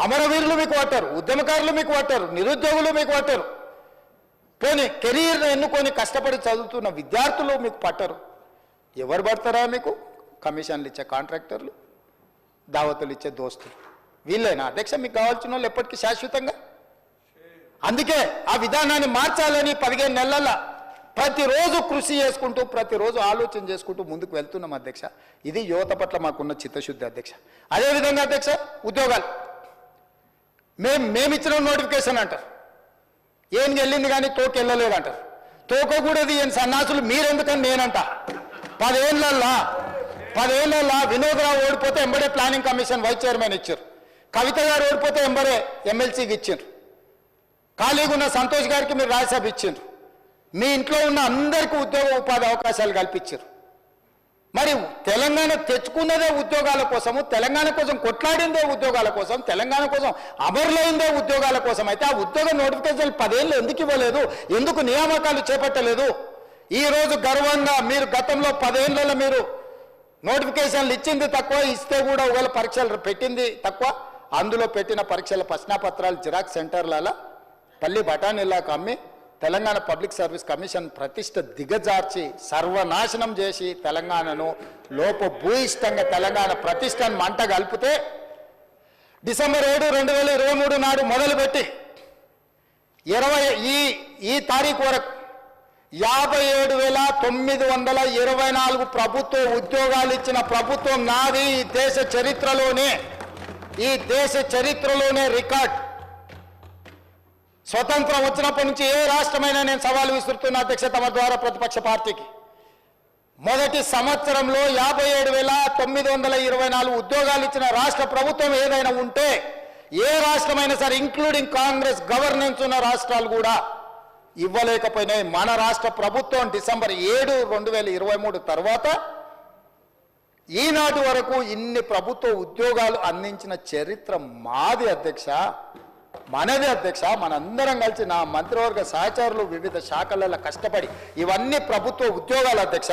అమరవీరులు మీకు పట్టారు, ఉద్యమకారులు మీకు పట్టారు, నిరుద్యోగులు మీకు పట్టారు, పోనీ కెరీర్ ఎన్నుకొని కష్టపడి చదువుతున్న విద్యార్థులు మీకు పట్టరు. ఎవరు పడతారా మీకు? కమిషన్లు ఇచ్చే కాంట్రాక్టర్లు, దావతులు ఇచ్చే దోస్తులు, వీళ్ళైనా అధ్యక్ష మీకు కావాల్సిన వాళ్ళు ఎప్పటికీ శాశ్వతంగా? అందుకే ఆ విధానాన్ని మార్చాలని 15 నెలల ప్రతిరోజు కృషి చేసుకుంటూ ప్రతిరోజు ఆలోచన చేసుకుంటూ ముందుకు వెళ్తున్నాం అధ్యక్ష. ఇది యువత పట్ల మాకున్న చిత్తశుద్ధి అధ్యక్ష. అదేవిధంగా అధ్యక్ష ఉద్యోగాలు మేమిచ్చిన నోటిఫికేషన్ అంటారు, ఏం వెళ్ళింది కానీ తోక వెళ్ళలేదు అంటారు. తోక కూడా ఏం సన్నాసులు మీరెందుకని నేనంట. 10 ఏళ్ళ వినోద్రావు ఓడిపోతే ఎంబడే ప్లానింగ్ కమిషన్ వైస్ చైర్మన్ ఇచ్చారు, కవిత గారు ఓడిపోతే ఎంబడే ఎమ్మెల్సీకి ఇచ్చారు, ఖాళీగా ఉన్న సంతోష్ గారికి మీరు రాజ్యసభ ఇచ్చారు, మీ ఇంట్లో ఉన్న అందరికీ ఉద్యోగ ఉపాధి అవకాశాలు కల్పించారు. మరి తెలంగాణ తెచ్చుకున్నదే ఉద్యోగాల కోసము, తెలంగాణ కోసం కొట్లాడిందే ఉద్యోగాల కోసం, తెలంగాణ కోసం అమరులైందే ఉద్యోగాల కోసం. అయితే ఆ ఉద్యోగ నోటిఫికేషన్లు 10 ఏళ్ళు ఎందుకు ఇవ్వలేదు? ఎందుకు నియామకాలు చేపట్టలేదు? ఈరోజు గర్వంగా మీరు గతంలో 10 ఏళ్ళలో మీరు నోటిఫికేషన్లు ఇచ్చింది తక్కువ, ఇస్తే కూడా ఒకవేళ పరీక్షలు పెట్టింది తక్కువ. అందులో పెట్టిన పరీక్షల ప్రశ్నాపత్రాలు జిరాక్స్ సెంటర్లలో పల్లి బఠానీలాకు అమ్మి తెలంగాణ పబ్లిక్ సర్వీస్ కమిషన్ ప్రతిష్ట దిగజార్చి సర్వనాశనం చేసి తెలంగాణను లోపభూయిష్టంగా తెలంగాణ ప్రతిష్టను మంట కలిపితే డిసెంబర్ 7, 2023 నాడు మొదలుపెట్టి ఈ తారీఖు వరకు 57,924 ప్రభుత్వ ఉద్యోగాలు ఇచ్చిన ప్రభుత్వం నాది. ఈ దేశ చరిత్రలోనే రికార్డ్. స్వతంత్రం వచ్చినప్పటి నుంచి ఏ రాష్ట్రమైనా నేను సవాలు విసురుతున్న అధ్యక్ష తమ ద్వారా ప్రతిపక్ష పార్టీకి. మొదటి సంవత్సరంలో 57,924 ఉద్యోగాలు ఇచ్చిన రాష్ట్ర ప్రభుత్వం ఏదైనా ఉంటే ఏ రాష్ట్రమైనా సరే ఇంక్లూడింగ్ కాంగ్రెస్ గవర్నెన్స్ ఉన్న రాష్ట్రాలు కూడా ఇవ్వలేకపోయినాయి. మన రాష్ట్ర ప్రభుత్వం డిసెంబర్ 7, 2023 తర్వాత ఈనాటి వరకు ఇన్ని ప్రభుత్వ ఉద్యోగాలు అందించిన చరిత్ర మాది అధ్యక్ష, మనది అధ్యక్ష. మనందరం కలిసి నా మంత్రివర్గ సహచరులు వివిధ శాఖలలో కష్టపడి ఇవన్నీ ప్రభుత్వ ఉద్యోగాలు అధ్యక్ష.